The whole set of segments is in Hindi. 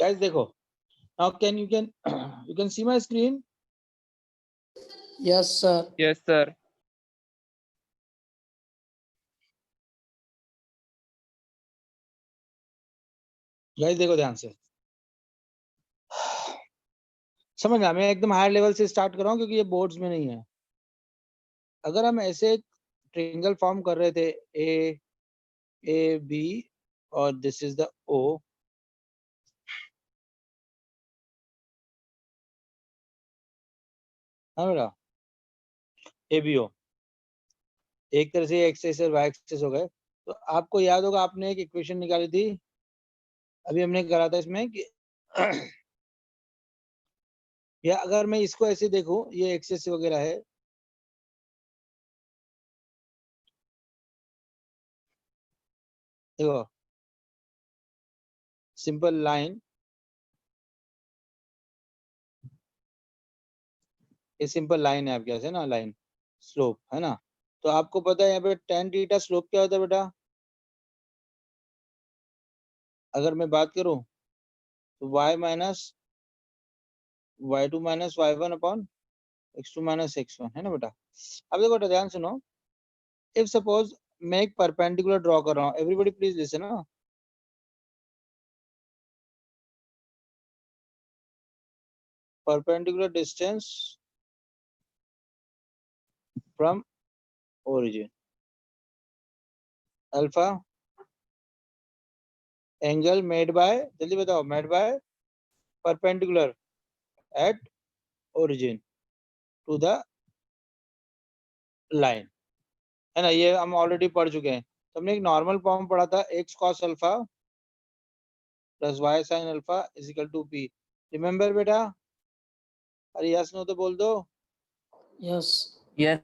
guys देखो, now you can see my screen? Yes, sir. Yes, sir. Guys देखो ध्यान से, समझना, मैं एकदम हायर लेवल से स्टार्ट कर रहा हूँ क्योंकि ये बोर्ड्स में नहीं है। अगर हम ऐसे ट्रायंगल फॉर्म कर रहे थे ए बी और दिस इज द ओ, हाँ बेटा, ए बी ओ, एक तरह से एक्सेस और वाई एक्सेस हो गए। तो आपको याद होगा आपने एक इक्वेशन निकाली थी, अभी हमने करा था इसमें कि या अगर मैं इसको ऐसे देखूं, ये एक्सेस वगैरह है, देखो सिंपल लाइन, ये सिंपल लाइन है आपके पास, है ना, लाइन स्लोप, है ना। तो आपको पता है यहाँ पे tan थीटा स्लोप क्या होता है बेटा? अगर मैं बात करूं तो y minus y2 minus y1 upon x2 minus x1, है ना बेटा। अब देखो बेटा ध्यान सुनो, इफ सपोज मैं एक परपेंडिकुलर ड्रॉ कर रहा हूँ, एवरीबॉडी प्लीज लिसन ना, perpendicular distance from origin, alpha angle made by, जल्दी बताओ, made by perpendicular at origin to the line, है ना। ये हम ऑलरेडी पढ़ चुके हैं। तो हमने एक नॉर्मल फॉर्म पढ़ा था, x cos alpha plus y sin alpha is equal to p, remember बेटा? अरे यस नो तो बोल दो। Yes. Yes.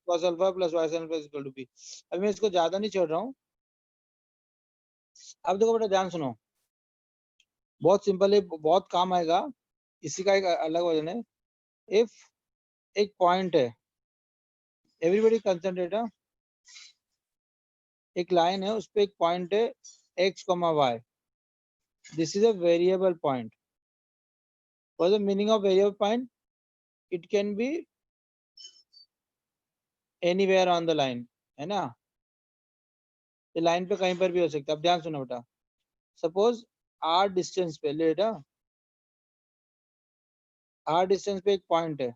cos alpha plus y sin alpha is equal to p। अभी मैं इसको ज्यादा नहीं छोड़ रहा हूँ। अब देखो बेटा ध्यान सुनो, बहुत सिंपल है, बहुत काम आएगा। इसी का एक अलग वर्जन है। इफ एक पॉइंट है, एवरीबॉडी कंसंट्रेट, एक लाइन है, उस पे एक पॉइंट है x, y, this is a variable point. What is the meaning of variable point? It can be anywhere on the line, है ना, ये लाइन पे कहीं पर भी हो सकता है। अब ध्यान सुनो बेटा, सपोज r डिस्टेंस पे ले बेटा, r डिस्टेंस पे एक पॉइंट है,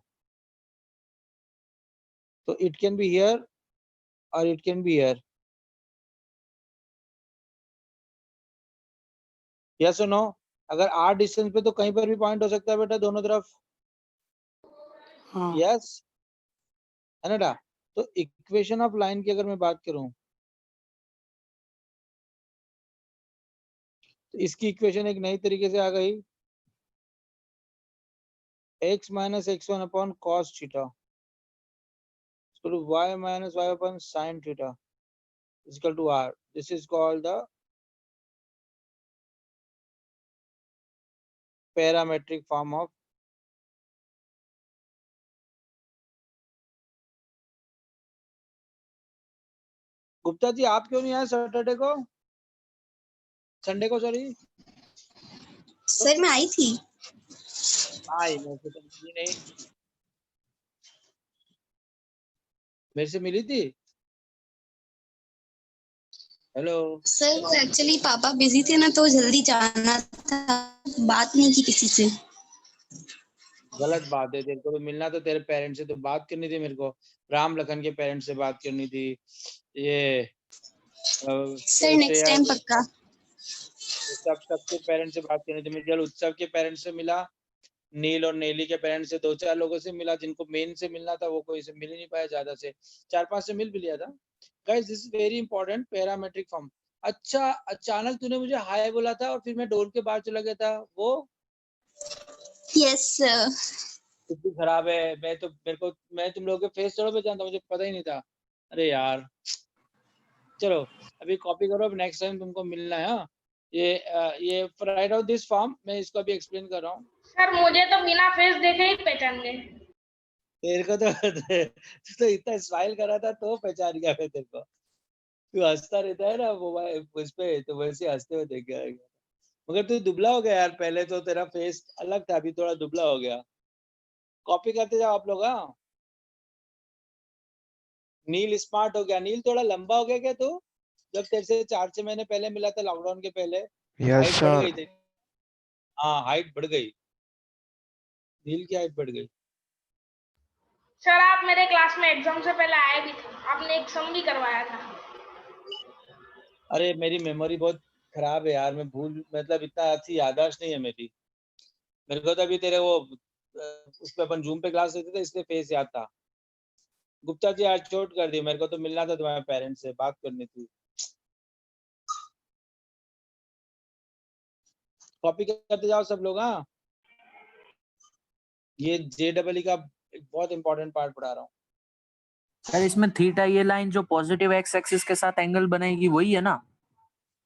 तो इट कैन बी हियर और it can be here, yes और नो? अगर r डिस्टेंस पे तो कहीं पर भी पॉइंट हो सकता है बेटा, दोनों तरफ, हाँ. यस, है ना बेटा। तो इक्वेशन ऑफ लाइन की अगर मैं बात करूं तो इसकी इक्वेशन एक नई तरीके से आ गई, x minus x1 upon cos theta y minus y upon sine theta is equal to r. This is called the parametric form of Gupta ji. आप क्यों नहीं आए सैटरडे को, संडे को, सॉरी? सर मैं आई थी। आई मेरे से तो मिली नहीं, मेरे से मिली थी? हेलो सर वो एक्चुअली पापा बिजी थे ना, तो जल्दी जाना था, बात नहीं की किसी से। गलत बात है, तेरे को तो मिलना तो तेरे पेरेंट्स से तो बात करनी थी, मेरे को राम लखन के पेरेंट्स से बात करनी थी, ये सर नेक्स्ट टाइम पक्का। सबके पेरेंट्स से बात करनी थी। मैं कल उत्सव के पेरेंट्स से मिला, नील और नेली के पेरेंट्स से, 2-4 लोगों से मिला, जिनको मेन से मिलना था वो कोई से मिल ही नहीं पाया, ज्यादा से 4-5 से मिल भी लिया था। Guys this is very important, parametric form. अच्छा, अचानक तूने मुझे हाय बोला था और फिर मैं डोर के बाहर चला गया था, वो यस सर। कितनी खराब है। मैं तुम लोगों के फेस थोड़ा पहचानता, मुझे पता ही नहीं था। अरे यार, चलो अभी कॉपी करो, अब नेक्स्ट टाइम तुमको मिलना है। हाँ, ये राइट आउट दिस फॉर्म, मैं इसको अभी एक्सप्लेन कर रहा हूँ। सर मुझे तो बिना फेस देखे ही पहचान गए। तेरे को तो इतना स्माइल कर रहा था तो पहचान गया मैं तेरे को। तू हंसता रहता है ना मोबाइल उस पे, तो वैसे हंसते हुए देख गया। मगर तू दुबला हो गया यार, पहले तो तेरा फेस अलग था, अभी थोड़ा दुबला हो गया। कॉपी करते जाओ आप लोग। हाँ, नील स्मार्ट हो गया। नील थोड़ा लंबा हो गया क्या तू? जब तेरे से 4-6 महीने पहले मिला था लॉकडाउन के पहले, यस हाइट बढ़ सर। गई थी। हाँ, हाइट बढ़ गई, नील की हाइट बढ़ गई। सर आप मेरे क्लास में एग्जाम से पहले आए भी थे, आपने एक सम भी करवाया था। अरे मेरी मेमोरी बहुत खराब है यार, मैं भूल, मतलब इतना अच्छी याददाश्त नहीं है मेरी। मेरे को तो अभी तेरे वो उस पे अपन जूम पे क्लास लेते थे, इसलिए फेस याद था। गुप्ता जी आज चोट कर दी, मेरे को तो मिलना था तुम्हारे पेरेंट्स से, बात करनी थी। कॉपी करते जाओ सब लोग। हाँ, ये JEE का एक बहुत इंपॉर्टेंट पार्ट पढ़ा रहा हूँ। सर इसमें थीटा ये लाइन जो पॉजिटिव एक्स एक्सिस के साथ एंगल बनाएगी वही है ना?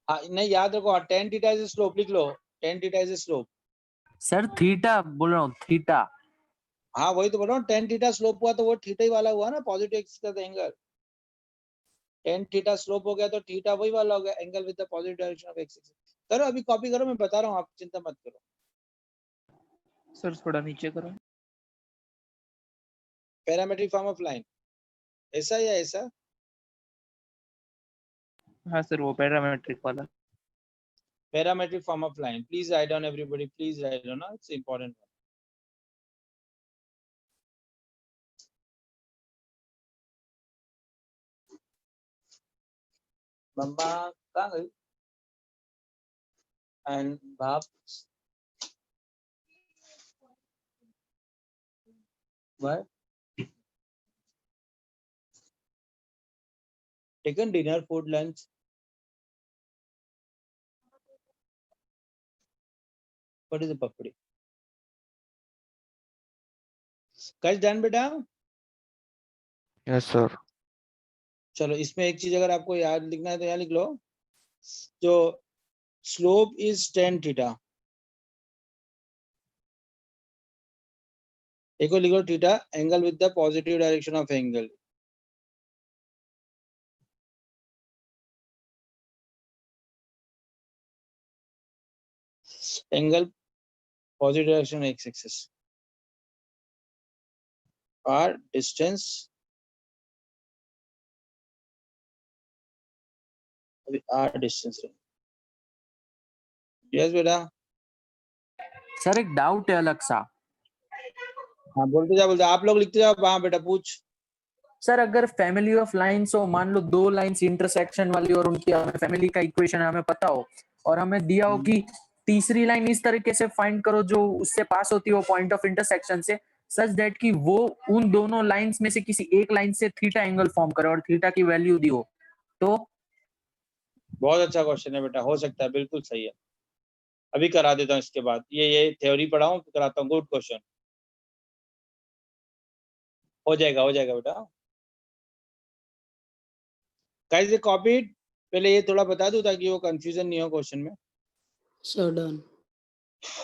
हाँ, नहीं याद रखो, tan थीटा इज स्लोप लिख लो, tan theta is slope. Sir theta बोल रहा हूँ, थीटा। हाँ वही तो बोल रहा हूँ, tan थीटा स्लोप हुआ तो वो थीटा ही वाला हुआ ना, पॉजिटिव एक्सिस का एंगल। tan थीटा स्लोप हो गया तो थीटा वही वाला हो गया, angle with the positive direction of axis. करो अभी, कॉपी करो, मैं बता रहा हूँ, आप चिंता मत करो। सर थोड़ा नीचे करो। पैरामेट्रिक फॉर्म ऑफ लाइन, ऐसा या ऐसा? हाँ सर वो पैरामेट्रिक वाला। Parametric form of line, please write down everybody, please write down, it's important. मम्मा कहाँ गई? एंड बाप what? Taken dinner, food, lunch. What is a papdi? Guys done बेटा? Yes sir. चलो इसमें एक चीज अगर आपको याद लिखना है तो यहाँ लिख लो, जो स्लोप इज tan थीटा। एक और लिख लो theta, angle with the positive direction of angle. Angle positive direction x axis, और डिस्टेंस अभी आर डिस्टेंस है। यस बेटा। सर एक डाउट है अलग सा। हाँ बोलते जाओ, आप लोग लिखते जाओ। हाँ बेटा पूछ। सर अगर फैमिली ऑफ लाइंस हो, मान लो दो लाइंस इंटरसेक्शन वाली और उनकी हमें फैमिली का इक्वेशन हमें पता हो, और हमें दिया हो कि तीसरी लाइन इस तरीके से फाइंड करो जो उससे पास होती हो पॉइंट ऑफ इंटरसेक्शन से, सच दैट कि वो उन दोनों लाइंस में से किसी एक लाइन से थीटा एंगल फॉर्म करे और थीटा की वैल्यू दी हो तो? बहुत अच्छा क्वेश्चन है बेटा, हो सकता है, बिल्कुल सही है। अभी करा देता हूँ इसके बाद, ये थ्योरी पढ़ाऊँ कराता हूँ। गुड क्वेश्चन, हो जाएगा बेटा। गाइस ये कॉपीड, पहले ये थोड़ा बता दूं ताकि वो कंफ्यूजन नहीं हो क्वेश्चन में। Sir done.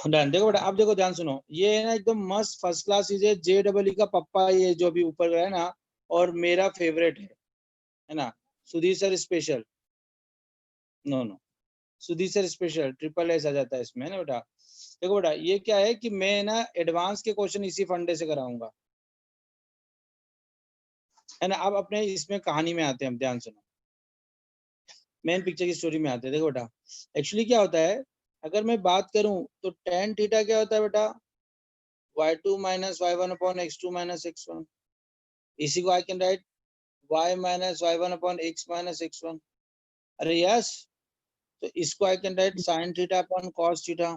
डन। देखो बेटा, आप देखो, ध्यान सुनो, ये है ना एकदम मस्त फर्स्ट क्लास चीज है। JEE का पप्पा, ये जो अभी ऊपर गया है ना, और मेरा फेवरेट है ना, Sudhir sir special. No no, Sudhir sir special, SSS आ जाता है इसमें, है ना बेटा। देखो बेटा, ये क्या है कि मैं ना एडवांस के क्वेश्चन इसी फंडे से कराऊंगा, है ना। अब अपने इसमें कहानी में आते हैं हम, ध्यान सुनो, मेन पिक्चर की स्टोरी में आते हैं। देखो बेटा, एक्चुअली क्या होता है, अगर मैं बात करूं तो tan थीटा क्या होता है बेटा, y2 minus y1 upon x2 minus x1। इसी को आई can right y minus y1 upon x minus x1। अरे यस, तो इसको आई can right sin theta upon cos theta,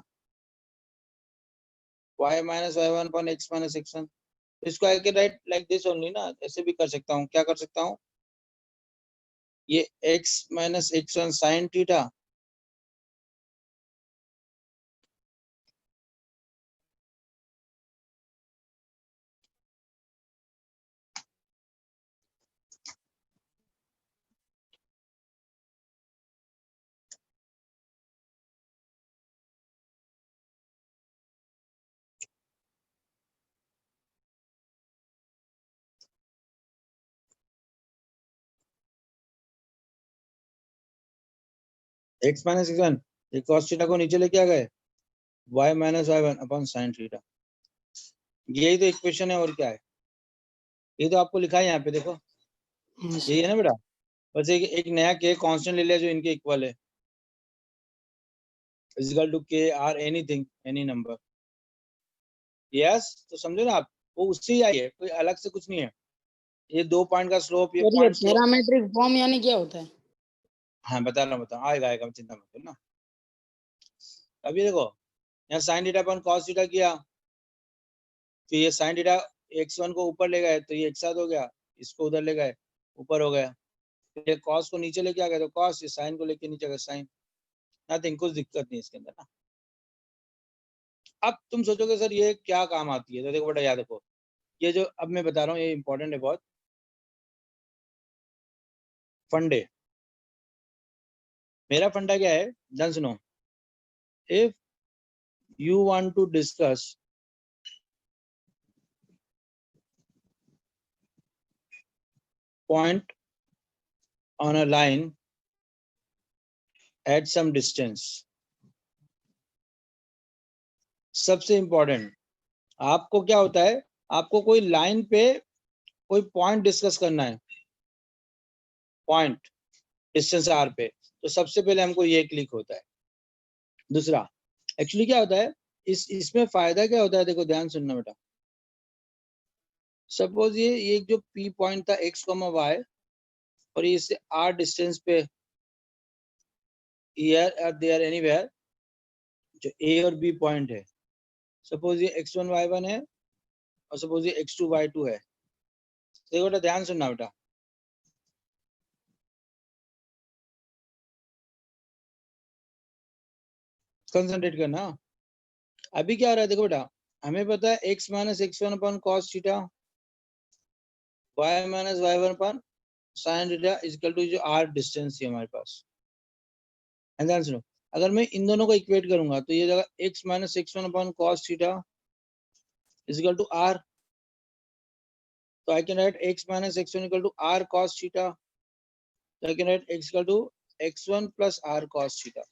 y minus y1 upon x minus x1। तो इसको आई can right like this only ना, ऐसे भी कर सकता हूँ। क्या कर सकता हूँ, ये x minus x1 sin theta x minus x1, ये cos थीटा को नीचे लेके आ गए, y minus y1 upon sine theta. यही तो इक्वेशन है, और क्या है? ये तो आपको लिखा है यहाँ पे, देखो हाँ यही है सर। ना बेटा। बस एक नया k कांस्टेंट ले लिया जो इनके इक्वल है, equal to k or anything, any number. Yes, तो समझो ना आप, वो उससे ही आई है, कोई अलग से कुछ नहीं है। ये 2 पॉइंट का स्लोप, ये सर ये पॉइंट स्लोप। पैरामेट्रिक फॉर्म यानी क्या होता है? हाँ बता रहा हूँ, आएगा आएगा, चिंता मत करो ना। अभी देखो, यहाँ sine theta upon cos theta किया, तो ये साइन थीटा x1 को ऊपर ले गए तो ये एक साथ हो गया, इसको उधर ले गए ऊपर हो गया, फिर ये कॉस को नीचे लेके आ गए तो कॉस, ये साइन को लेके नीचे गए साइन। नथिंग, कुछ दिक्कत नहीं इसके अंदर ना। अब तुम सोचोगे सर ये क्या काम आती है, तो देखो बेटा याद रखो, ये जो अब मैं बता रहा हूँ ये इंपॉर्टेंट है बहुत। फंडे, मेरा फंडा क्या है, ध्यान सुनो। If you want to discuss point on a line at some distance, सबसे इंपॉर्टेंट आपको क्या होता है, आपको कोई लाइन पे कोई पॉइंट डिस्कस करना है, पॉइंट डिस्टेंस आर पे, तो सबसे पहले हमको ये क्लिक होता है। दूसरा एक्चुअली क्या होता है, इसमें फायदा क्या होता है, देखो ध्यान सुनना बेटा। सपोज ये एक जो पी पॉइंट था x, y, और ये इससे r डिस्टेंस पे here or there anywhere जो a और b पॉइंट है, सपोज ये x1 y1 है और सपोज ये x2 y2 है। देखो बेटा ध्यान सुनना बेटा, कंसंट्रेट करना। अभी क्या हो रहा है, देखो बेटा हमें पता है x minus x1 upon cos theta, y minus y1 upon sine theta equal to जो r डिस्टेंस है हमारे पास। एंड ध्यान सुनो, अगर मैं इन दोनों को इक्वेट करूंगा तो ये जगह x minus x1 upon cos theta equal to r, तो I can write x minus x1 equal to r cos theta, तो I can write x equal to x1 plus r cos theta.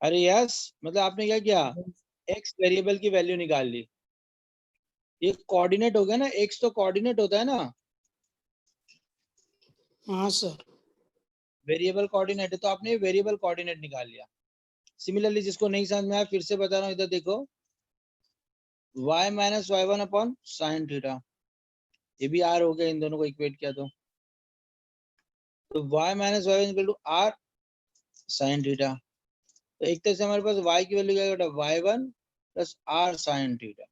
अरे यस, मतलब आपने क्या किया, x वेरिएबल की वैल्यू निकाल ली। ये कोऑर्डिनेट हो गया ना, x तो कोऑर्डिनेट होता है ना, हाँ सर। वेरिएबल कोऑर्डिनेट है, तो आपने वेरिएबल कोऑर्डिनेट निकाल लिया। सिमिलरली जिसको नहीं समझ में आया फिर से बता रहा हूँ, इधर देखो y minus y1 upon sine theta, ये भी r हो गया, इन दोनों को इक्वेट किया तो y minus y1 equal to r sine theta. तो एक तरह से हमारे पास y की वैल्यू क्या बेटा, y1 plus r sine theta.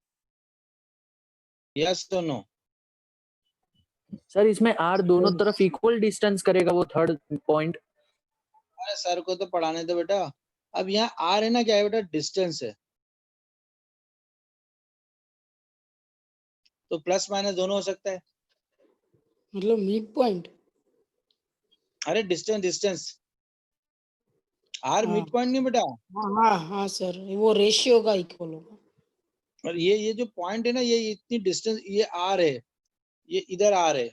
Yes तो नो? सर इसमें r दोनों तरफ इक्वल डिस्टेंस करेगा वो थर्ड पॉइंट। अरे सर को तो पढ़ाने दो बेटा। अब यहाँ r है ना, क्या है बेटा, डिस्टेंस है, तो प्लस माइनस दोनों हो सकता है। मतलब मिड पॉइंट। अरे डिस्टेंस डिस्टेंस, r हाँ मिड पॉइंट नहीं बेटा। हाँ हाँ हाँ सर, वो रेशियो का इक्वल होगा। और ये जो पॉइंट है ना, ये इतनी डिस्टेंस, ये r है, ये इधर r है।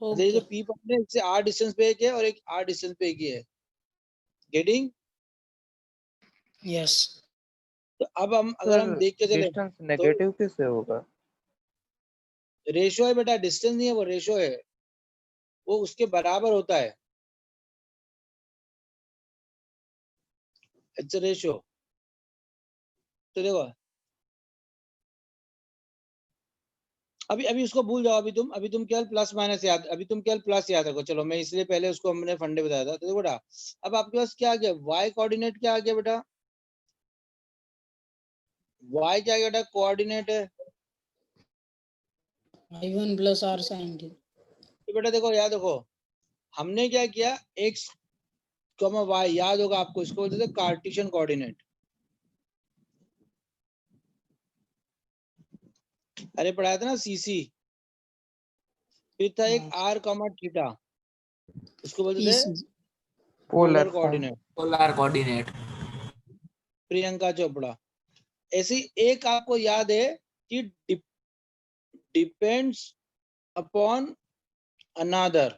अच्छा, ये जो ओके। p पॉइंट है इससे r डिस्टेंस पे एक है और एक r डिस्टेंस पे एक ही है। गेटिंग? यस। तो अब हम अगर हम देख के चले डिस्टेंस तो नेगेटिव किससे होगा? रेशियो है बेटा, डिस्टेंस नहीं है, वो रेशियो है, वो उसके बराबर होता है। It's ratio. तो देखो अभी उसको भूल जाओ, अभी तुम केवल प्लस माइनस याद, अभी तुम केवल प्लस याद रखो। चलो मैं इसलिए पहले उसको हमने फंडे बताया था। तो देखो बेटा अब आपके पास क्या आ गया, y कोऑर्डिनेट क्या आ गया बेटा, y क्या आ गया बेटा, कोऑर्डिनेट है। I1 plus r sine theta. तो बेटा देखो याद रखो, हमने क्या किया, x y, याद होगा आपको, इसको बोलते थे कार्टेशियन कोऑर्डिनेट। अरे पढ़ाया था ना सीसी। फिर था एक r थीटा, उसको बोलते थे PC। Polar coordinate, polar coordinate. Priyanka Chopra. ऐसी एक आपको याद है कि डिपेंड्स अपॉन अनदर,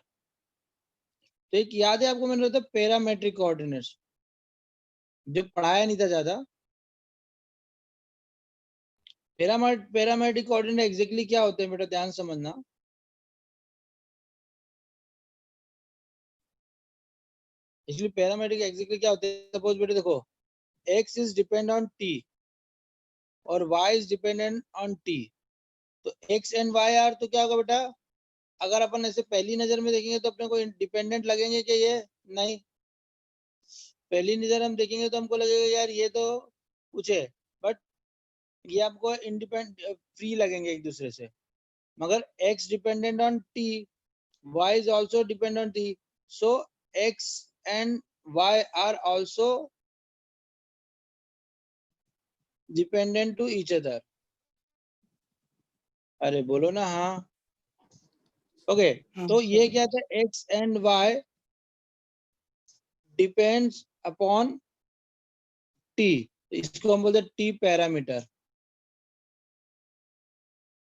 तो एक याद है आपको, मैंने बताया पैरामेट्रिक कोऑर्डिनेट्स, जो पढ़ाया नहीं था ज्यादा। पैरामेट्रिक कोऑर्डिनेट एग्जैक्टली क्या होते हैं बेटा, ध्यान समझना। एक्चुअली पैरामेट्रिक एग्जैक्टली क्या होते हैं, सपोज बेटा देखो, x is depend on t और y is dependent on t, तो x एंड y आर, तो क्या होगा बेटा, अगर अपन ऐसे पहली नजर में देखेंगे तो अपने को इंडिपेंडेंट लगेंगे कि ये नहीं, पहली नजर हम देखेंगे तो हमको लगेगा यार ये तो कुछ है, बट ये आपको इंडिपेंडेंट फ्री लगेंगे एक दूसरे से। मगर x dependent on t, y is also dependent on t, so x and y are also dependent to each other. अरे बोलो ना हाँ। ओके तो ये क्या था, x and y depends upon t, इसको हम बोलते हैं t पैरामीटर।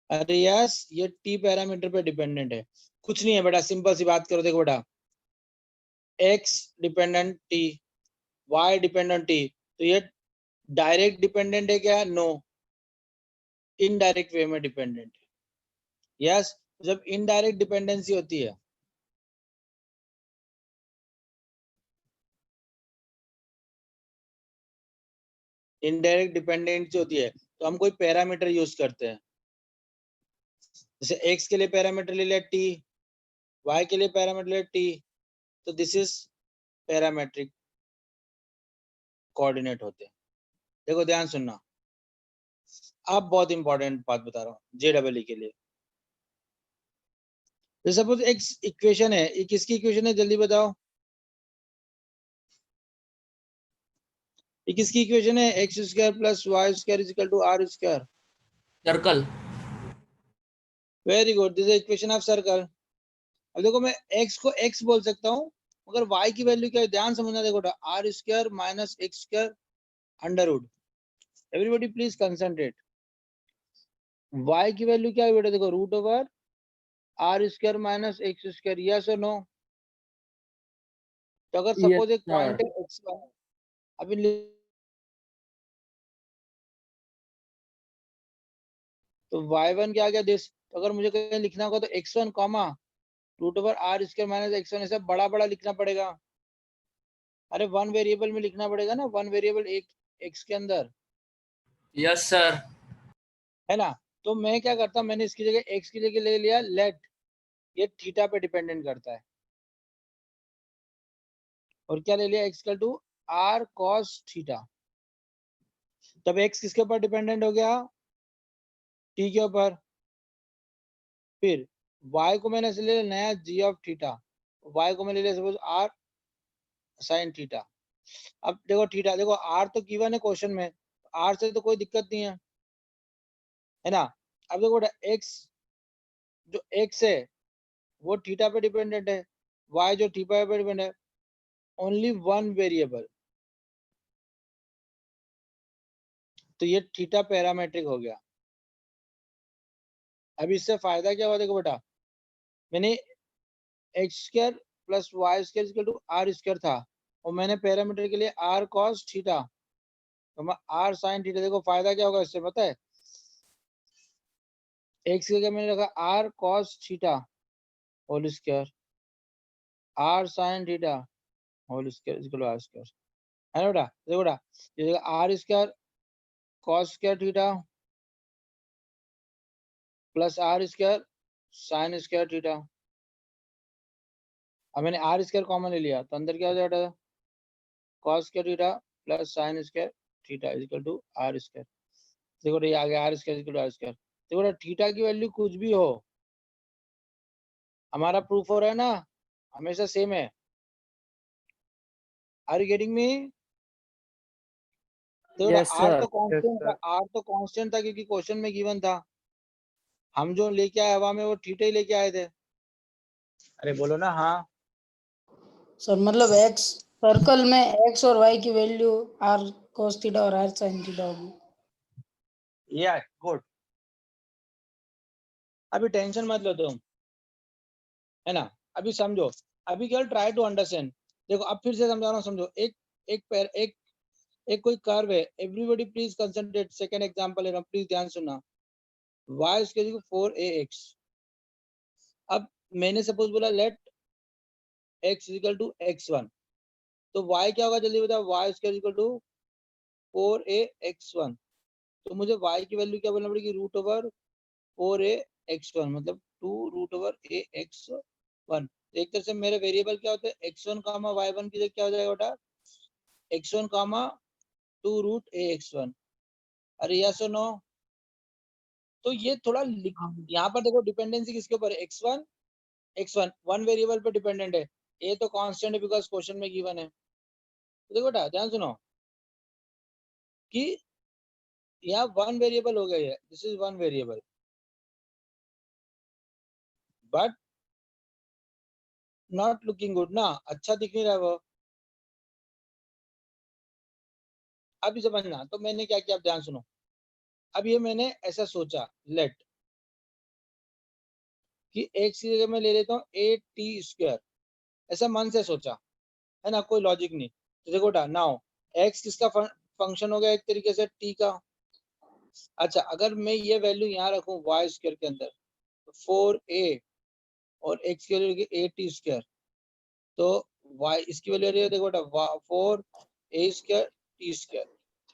अरे यस, ये t पैरामीटर पे डिपेंडेंट है, कुछ नहीं है बेटा, सिंपल सी बात करो, देखो बेटा, x dependent t, y dependent t, तो ये डायरेक्ट डिपेंडेंट है क्या, नो, इनडायरेक्ट वे में डिपेंडेंट है। यस, जब इनडायरेक्ट डिपेंडेंसी होती है, इनडायरेक्ट डिपेंडेंसी होती है, तो हम कोई पैरामीटर यूज करते हैं, जैसे x के लिए पैरामीटर ले लिया t, y के लिए पैरामीटर ले t, तो दिस इज पैरामेट्रिक कोऑर्डिनेट होते हैं। देखो ध्यान सुनना, अब बहुत इंपॉर्टेंट बात बता रहा हूँ JEE के लिए। जैसे सपोज एक इक्वेशन है, ये किसकी इक्वेशन है, जल्दी बताओ, ये किसकी इक्वेशन है, x square plus y square is equal to r square, circle. Very good, this is equation of circle. अब देखो मैं x को x बोल सकता हूँ, मगर y की वैल्यू क्या है, ध्यान समझना, देखो r square minus x square under root, everybody please concentrate, y की वैल्यू क्या है बेटा, देखो root over r square minus x square, yes और नो। तो अगर सपोज एक पॉइंट है x1, अभी तो y1 क्या आ गया दिस, तो अगर मुझे कहीं लिखना होगा तो x1 comma root over r square minus x1, ऐसा बड़ा बड़ा लिखना पड़ेगा। अरे वन वेरिएबल में लिखना पड़ेगा ना, वन वेरिएबल एक x के अंदर, यस सर। है ना। तो मैं क्या करता, मैंने इसकी जगह x की जगह ले लिया लेट, ये थीटा पे डिपेंडेंट करता है, और क्या ले लिया, x equal to r cos theta, तब x किसके ऊपर डिपेंडेंट हो गया, t के ऊपर। फिर y को मैंने ले लिया नया g ऑफ थीटा, y को मैं ले लिया सपोज r साइन थीटा। अब देखो थीटा, देखो r तो गिवन है क्वेश्चन में, r से तो कोई दिक्कत नहीं है ना। अब देखो x, जो x है वो थीटा पे डिपेंडेंट है, y जो थीटा पे डिपेंडेंट है, ओनली वन वेरिएबल, तो ये थीटा पैरामेट्रिक हो गया। अब इससे फायदा क्या हुआ, देखो बेटा, मैंने x square plus y square equal to r square था, और मैंने पैरामीटर के लिए आर कॉस थीटा, तो मैं आर साइन थीटा, देखो फायदा क्या होगा इससे पता है, एक्स के जगह मैंने रखा r cos theta whole square, r sine theta whole square equal to r square, है ना बेटा। देखो बेटा, ये r square cos square theta plus r square sine square theta. अब मैंने आर स्क्वायर कॉमन ले लिया, तो अंदर क्या हो जाएगा, cos square theta plus sine square theta is equal to r square. देखो ये आ गया r square equal to r square. देखो थीटा की वैल्यू कुछ भी हो, हमारा प्रूफ हो रहा है ना, हमेशा सेम है। Are you getting me? देखो Yes, आर sir. तो कांस्टेंट था, आर तो कांस्टेंट था क्योंकि क्वेश्चन में गिवन था, हम जो लेके आए हवा में वो थीटा ही लेके आए थे। अरे बोलो ना हाँ। सर मतलब x सर्कल में x और y की वैल्यू r cos थीटा और r sin थीटा होगी। या गुड, अभी टेंशन मत लो तुम, है ना। अभी समझो, अभी केवल ट्राई टू अंडरस्टैंड। देखो अब फिर से समझा रहा हूँ, समझो। एक कोई कर्व है, everybody please concentrate, second example ले रहा हूँ, प्लीज ध्यान सुनना। y इसके 4ax। अब मैंने सपोज बोला late x equal to x1, तो y क्या होगा जल्दी बताओ, y इक्वल टू 4ax1। तो मुझे y की वैल्यू क्या बोलना पड़ेगी, रूट ओवर 4ax1, मतलब 2 रूट ओवर ax1। एक तरह से मेरे वेरिएबल क्या होते हैं, x1 कामा y1 की जगह क्या हो जाएगा बेटा, x1 कामा 2 रूट ax1। अरे यस और नो? तो ये थोड़ा यहाँ पर देखो डिपेंडेंसी किसके ऊपर है, x1 वन वेरिएबल पे डिपेंडेंट है, ये तो कांस्टेंट है बिकॉज क्वेश्चन में गिवन है। तो देखो बेटा ध्यान सुनो कि यहाँ वन वेरिएबल हो गया है, this is one variable, but not looking good ना, अच्छा दिख नहीं रहा वो। अभी समझना, तो मैंने क्या किया, आप ध्यान सुनो। अब ये मैंने ऐसा सोचा, लेट कि x की जगह मैं ले लेता हूँ a t², ऐसा मन से सोचा है ना, कोई लॉजिक नहीं। तो देखो बेटा नाउ x किसका फंक्शन हो गया, एक तरीके से t का। अच्छा अगर मैं ये वैल्यू यहाँ रखूँ y² के अंदर, 4a और x की वैल्यू a t², तो y इसकी वैल्यू रही है, देखो बेटा 4a² t²,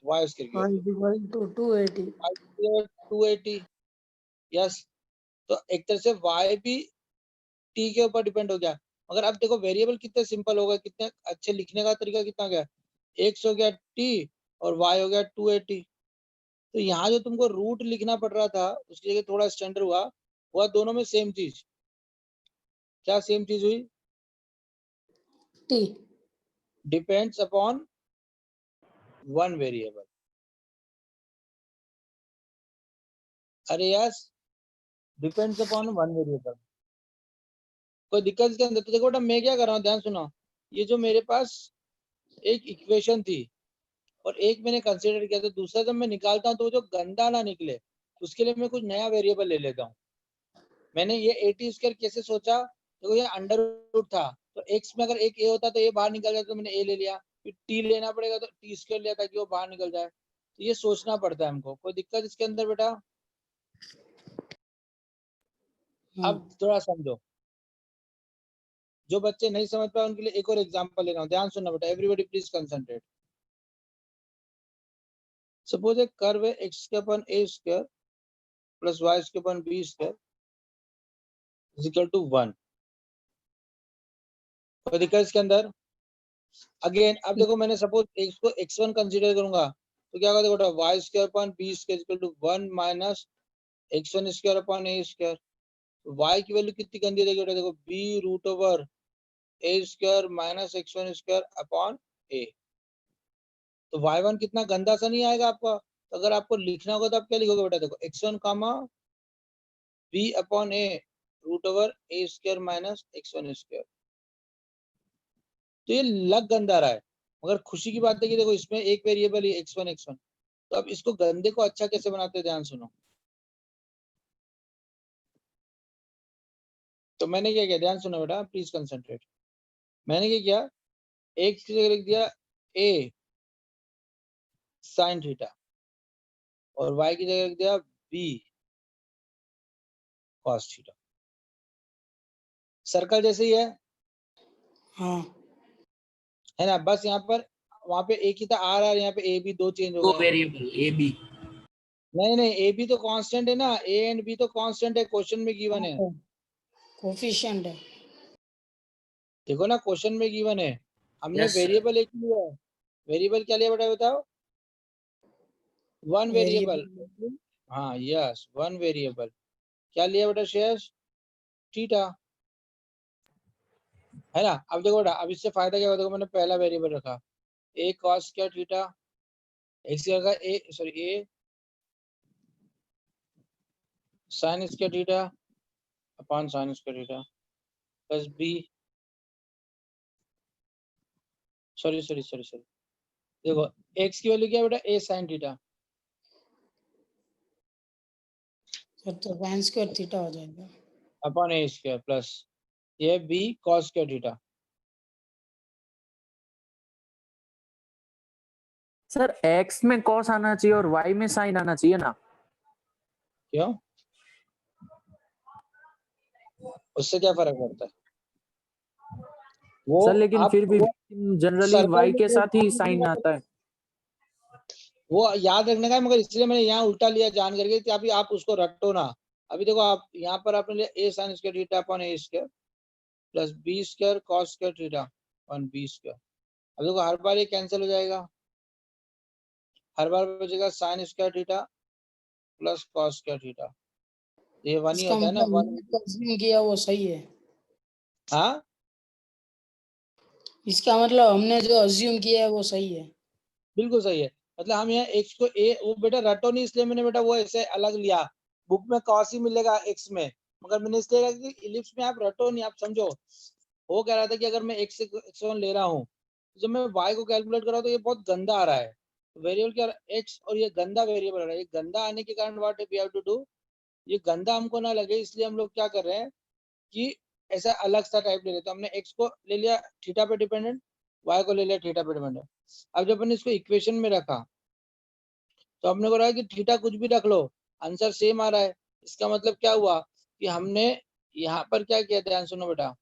y² की y वैल्यू इक्वल टू 280। 280। यस, तो एक तरह से y भी t के ऊपर डिपेंड हो गया। मगर अब देखो वेरिएबल कितने सिंपल हो गए, कितने अच्छे लिखने का तरीका कितना गया, x हो गया t और y हो गया 280। तो यहाँ जो तुमको रूट लिखना पड़ रहा था उसकी जगह थोड़ा स्टैंडर्ड हुआ दोनों में सेम चीज। क्या सेम चीज हुई, t depends upon one variable. अरे yes, depends upon one variable, कोई दिक्कत इसके अंदर। तो देखो बेटा मैं क्या कर रहा हूँ, ध्यान सुनो। ये जो मेरे पास एक इक्वेशन थी और एक मैंने कंसीडर किया, तो दूसरा जब मैं निकालता हूँ तो जो गंदा ना निकले उसके लिए मैं कुछ नया वेरिएबल ले लेता हूँ। मैंने ये a² कैसे सोचा, देखो ये अंडर रूट था, तो x में अगर एक a होता तो a बाहर निकल जाता, तो मैंने a ले लिया। फिर t लेना पड़ेगा तो t² लिया ताकि वो बाहर निकल जाए। तो ये सोचना पड़ता है हमको, कोई दिक्कत इसके अंदर बेटा? अब थोड़ा समझो, जो बच्चे नहीं समझ पाए उनके लिए एक और एग्जांपल ले रहा हूँ, ध्यान सुनना बेटा, एवरीबॉडी प्लीज कंसंट्रेट। सपोज एक कर्व है x² plus y² is equal to 1। कोई दिक्कत इसके अंदर? अगेन अब देखो मैंने सपोज x को x1 कंसीडर करूंगा तो क्या होगा, देखो y² equal to 1 minus x1² y की वैल्यू कितनी गंदी है, देखो b root over a² minus x1² upon a। तो y1 कितना गंदा सा नहीं आएगा आपका? तो अगर आपको लिखना होगा तो आप क्या लिखोगे बेटा, देखो x1 comma b upon a root over a² minus x1²। तो ये लग गंदा रहा है, मगर खुशी की बात है कि देखो इसमें एक वेरिएबल ही x1। तो अब इसको गंदे को अच्छा कैसे बनाते हैं, ध्यान सुनो। तो मैंने क्या किया, ध्यान सुनो बेटा प्लीज कंसंट्रेट। मैंने क्या किया, x की जगह लिख दिया a साइन थीटा और y की जगह लिख दिया b कॉस थीटा। सर्कल जैसे ही है, हाँ है ना? बस यहाँ पर वहां पे एक ही था r और यहाँ पे a b दो चेंज हो दो गए। Variable A B. नहीं a b तो कांस्टेंट है ना, a एंड b तो कांस्टेंट है, क्वेश्चन में गिवन है। कोफिशिएंट है। देखो ना क्वेश्चन में गिवन है, हमने Yes, sir. वेरिएबल एक लिया है। वेरिएबल क्या लिया बेटा बताओ, वन वेरिएबल। हाँ यस, वन वेरिएबल क्या लिया बेटा शेष, थीटा, है ना? अब देखो बेटा, अब इससे फायदा क्या होगा, देखो मैंने पहला वेरिएबल रखा a cos क्या थीटा, x का a sorry a sin square theta upon sin square theta plus b sorry देखो x की वैल्यू क्या है बेटा, a sin थीटा तो साइन स्क्वायर थीटा हो जाएगा। अपॉन a स्क्वायर प्लस ये b cos square theta. Sir x में कॉस आना चाहिए और वाई में साइन आना चाहिए ना? क्यों? उससे क्या फर्क पड़ता है? वो सर लेकिन आप फिर भी वो जनरली सर्कल वाई में के जो साथ ही ध्यान रखने साइन का आता है। वो याद रखने का है, मगर इसलिए मैंने यहाँ उल्टा लिया जान करके कि अभी आप उसको रटो ना। अभी देखो आप यहाँ पर आपने लिया a sin square theta upon a square plus b square cos square theta upon b square. अब देखो हर बार ये कैंसिल हो जाएगा, हर बार बचेगा sin square theta plus cos square theta. ये वन ही इसका होता है ना, मतलब वन। हमने जो assume किया वो सही है। हाँ, इसका मतलब हमने जो अज्यूम किया है वो सही है। बिल्कुल सही है। मतलब हम यहाँ x को a, वो बेटा रटो नहीं, इसलिए मैंने बेटा वो ऐसे अलग लिया। बुक में cos ही मिलेगा x में, मगर मैंने इसलिए कहा कि इलिप्स में आप रटो नहीं, आप समझो। वो कह रहा था कि अगर मैं x1 ले रहा हूँ, जब मैं y को कैलकुलेट कर रहा हूँ तो ये बहुत गंदा आ रहा है वेरिएबल क्या x, और ये गंदा वेरिएबल आ रहा है। ये गंदा आने के कारण what we have to do, ये गंदा हमको ना लगे, इसलिए हम लोग क्या कर रहे हैं कि ऐसा अलग सा टाइप ले लेते हैं। हमने x को ले लिया थीटा पे डिपेंडेंट, y को ले लिया थीटा पे डिपेंडेंट। अब जब हमने इसको इक्वेशन में रखा तो हमने को रहा है कि थीटा कुछ भी रख लो, आंसर सेम आ रहा है। इसका मतलब क्या हुआ कि हमने यहाँ पर क्या किया, ध्यान सुनो बेटा।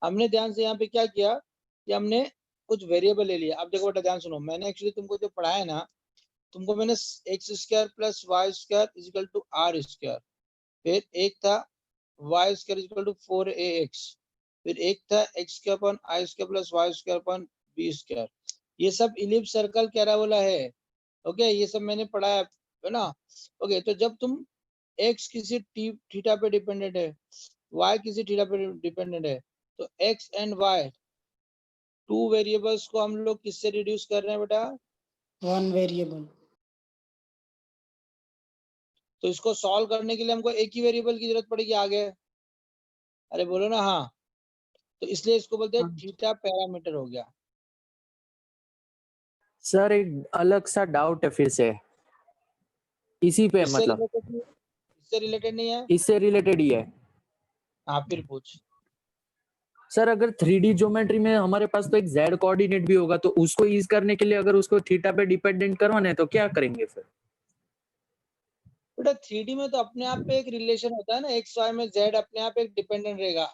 हमने ध्यान से यहाँ पे क्या किया कि हमने कुछ वेरिएबल ले लिया। अब देखो बेटा ध्यान सुनो, मैंने एक्चुअली तुमको जो पढ़ाया ना, तुमको मैंने x square plus y square is equal to r square, फिर एक था Y square is equal to 4ax, फिर एक था x square upon a square plus y square upon B square. ये सब इलिप्स सर्कल कैराबोला है। ओके, ये सब मैंने पढ़ाया है ना। ओके, तो जब तुम x किसी थीटा पे डिपेंडेंट है, y किसी थीटा पे डिपेंडेंट है, तो x and y two variables को हम लोग किससे रिड्यूस कर रहे हैं बेटा? One variable. तो इसको सॉल्व करने के लिए हमको एक ही वेरिएबल की जरूरत पड़ेगी आगे। अरे बोलो ना हाँ। तो इसलिए इसको बोलते हैं थीटा पैरामीटर हो गया। सर एक अलग सा डाउट है फिर से इसी पे, इससे मतलब रिलेटेड नहीं, इससे रिलेटेड नहीं है। इससे रिलेटेड ही है। हाँ, फिर पूछ। सर अगर 3D ज्योमेट्री में हमारे पास तो एक z कोऑर्डिनेट भी होगा, तो उसको यूज करने के लिए अगर उसको थीटा पे डिपेंडेंट करवाना है तो क्या करेंगे फिर? बेटा 3D में तो अपने आप पे एक रिलेशन होता है ना, एक्स वाई में z अपने आप एक डिपेंडेंट रहेगा।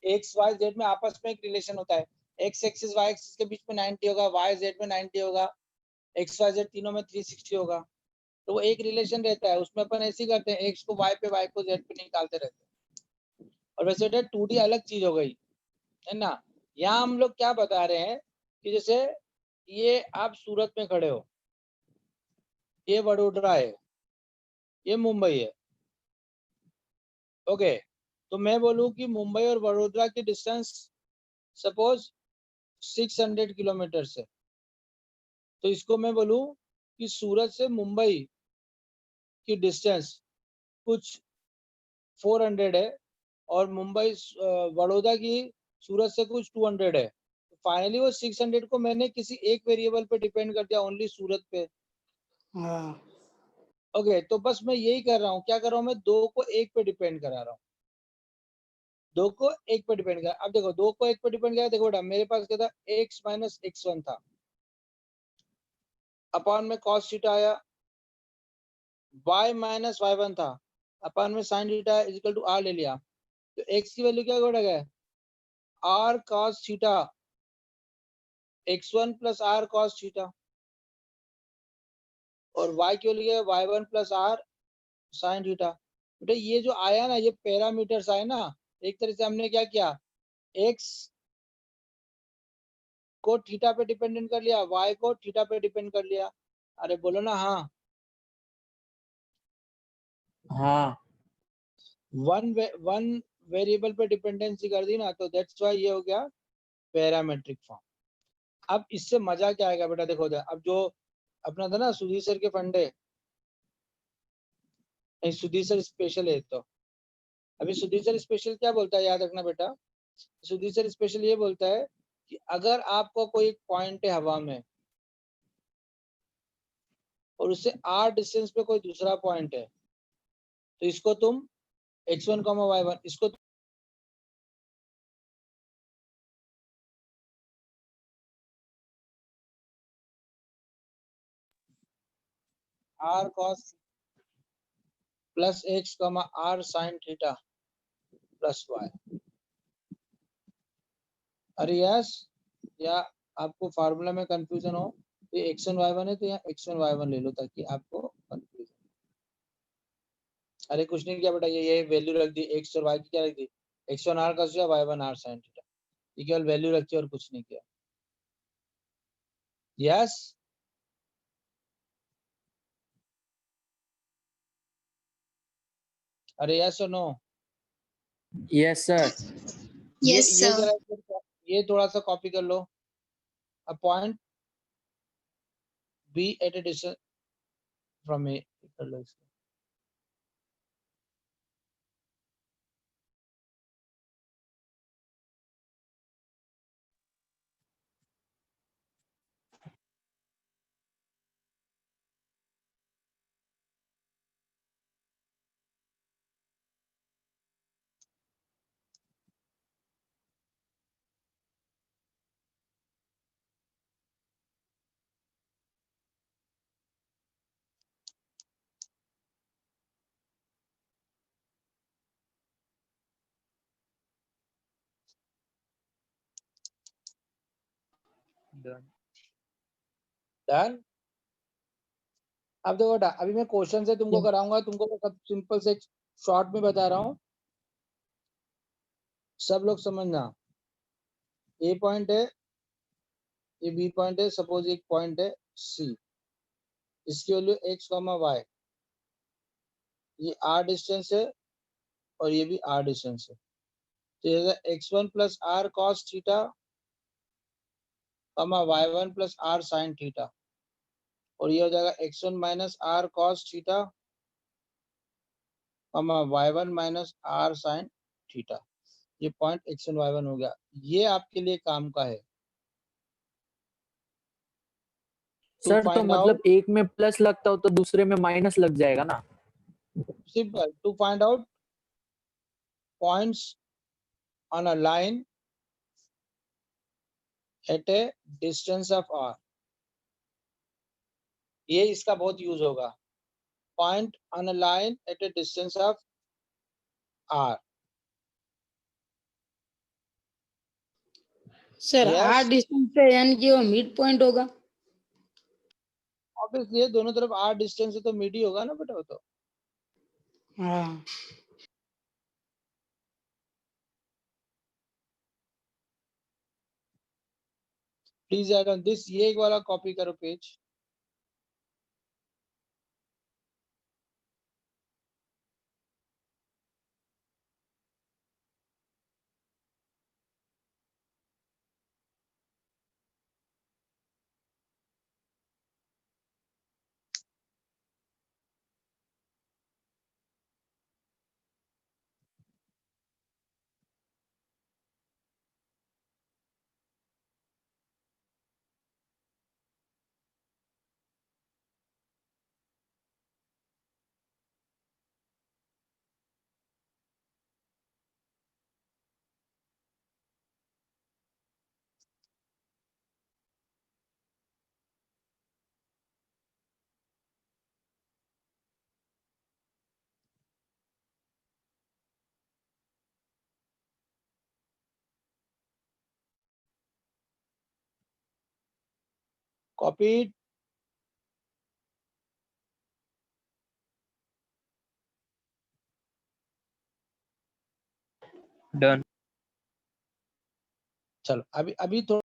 एक्स वाई जेड में आपस में एक रिलेशन होता है। एक्स एक्सिस वाई एक्सिस के बीच में 90 होगा, वाई जेड में 90 होगा, एक्स वाई जेड तीनों में 360 होगा। तो वो एक रिलेशन रहता है, उसमें अपन ऐसे ही करते हैं, एक्स को वाई पे, वाई को जेड पे निकालते रहते हैं। और वैसे 2D अलग चीज हो गई है ना। यहाँ हम लोग क्या बता रहे हैं कि जैसे ये आप सूरत में खड़े हो, ये वडोदरा है, ये मुंबई है। ओके, तो मैं बोलूं कि मुंबई और वडोदरा की डिस्टेंस सपोज 600 किलोमीटर से, तो इसको मैं बोलूं कि सूरत से मुंबई की डिस्टेंस कुछ 400 है, और मुंबई बड़ौदा की सूरत से कुछ 200 है। फाइनली वो 600 को मैंने किसी एक वेरिएबल पे डिपेंड कर दिया, ओनली सूरत पे। हाँ, ओके, तो बस मैं यही कर रहा हूँ, क्या कर रहा हूँ, मैं दो को एक पे डिपेंड करा रहा हूँ, दो को एक पे डिपेंड कर। अब देखो दो को एक पे डिपेंड करा, देखो बेटा मेरे पास क्या था, x माइनस x1 था, अपॉन में cos थीटा आया, y माइनस y1 था, अपॉन में sin theta is equal to r ले लिया। तो x की वैल्यू क्या बढ़ गया, r cos theta x1 plus r cos theta, और y की वैल्यू क्या है, y1 plus r sin theta. बेटा ये जो आया ना, ये पैरामीटर्स आए ना, एक तरह से हमने क्या किया, x को थीटा पे डिपेंडेंट कर लिया, y को थीटा पे डिपेंड कर लिया। अरे बोलो ना हाँ। हाँ वन वेरिएबल पे डिपेंडेंसी कर दी ना, तो दैट्स व्हाई ये हो गया पैरामेट्रिक फॉर्म। अब इससे मजा क्या आएगा बेटा, देखो अब जो अपना था ना सुधीर सर के फंडे, नहीं सुधीर सर स्पेशल है, तो अभी सुधीर सर स्पेशल क्या बोलता है याद रखना बेटा। सुधीर सर स्पेशल ये बोलता है कि अगर आपको कोई एक पॉइंट है हवा में, और उससे r डिस्टेंस पे कोई दूसरा पॉइंट है, तो इसको तुम x1 y1 इसको r cos plus x comma r sine theta plus y. अरे यस, या आपको फार्मूला में कंफ्यूजन हो तो x1 y1 है तो यहाँ x1 y1 ले लो ताकि आपको कंफ्यूजन। अरे कुछ नहीं किया बेटा, ये वैल्यू रख दी, x और y की क्या रख दी, x1 r cos theta y1 r sin theta, ये केवल वैल्यू रखी और कुछ नहीं किया। यस, अरे यस और नो? Yes sir. Yes, ये sir. जरा ये थोड़ा सा कॉपी कर लो। A point B at a distance from A, कर लो इसको। डन। डन। अब देखो बेटा, अभी मैं क्वेश्चन से तुमको कराऊंगा, तुमको मैं सब सिंपल से शॉर्ट में बता रहा हूँ, सब लोग समझना। ए पॉइंट है, ये बी पॉइंट है, सपोज एक पॉइंट है सी, इसकी वैल्यू एक्स कॉमा वाई, ये आर डिस्टेंस है और ये भी आर डिस्टेंस है, तो ये x1 plus r cos theta comma y1 plus r sine theta, और ये हो जाएगा x1 minus r cos theta comma y1 minus r sine theta. ये पॉइंट x1 y1 हो गया, ये आपके लिए काम का है। To सर तो find मतलब out, एक में प्लस लगता हो तो दूसरे में माइनस लग जाएगा ना? simple, to find out points on a line at a distance of r, ये इसका बहुत यूज होगा। Point on a line at a distance of r, sir Yes. R distance पे यानी कि वो मिड पॉइंट होगा। ऑब्वियसली दोनों तरफ r डिस्टेंस है तो मिड ही होगा ना बेटा, वो तो। हाँ प्लीज ऐड ऑन दिस, ये एक वाला कॉपी करो पेज। कॉपीड। डन। चलो अभी अभी थोड़ा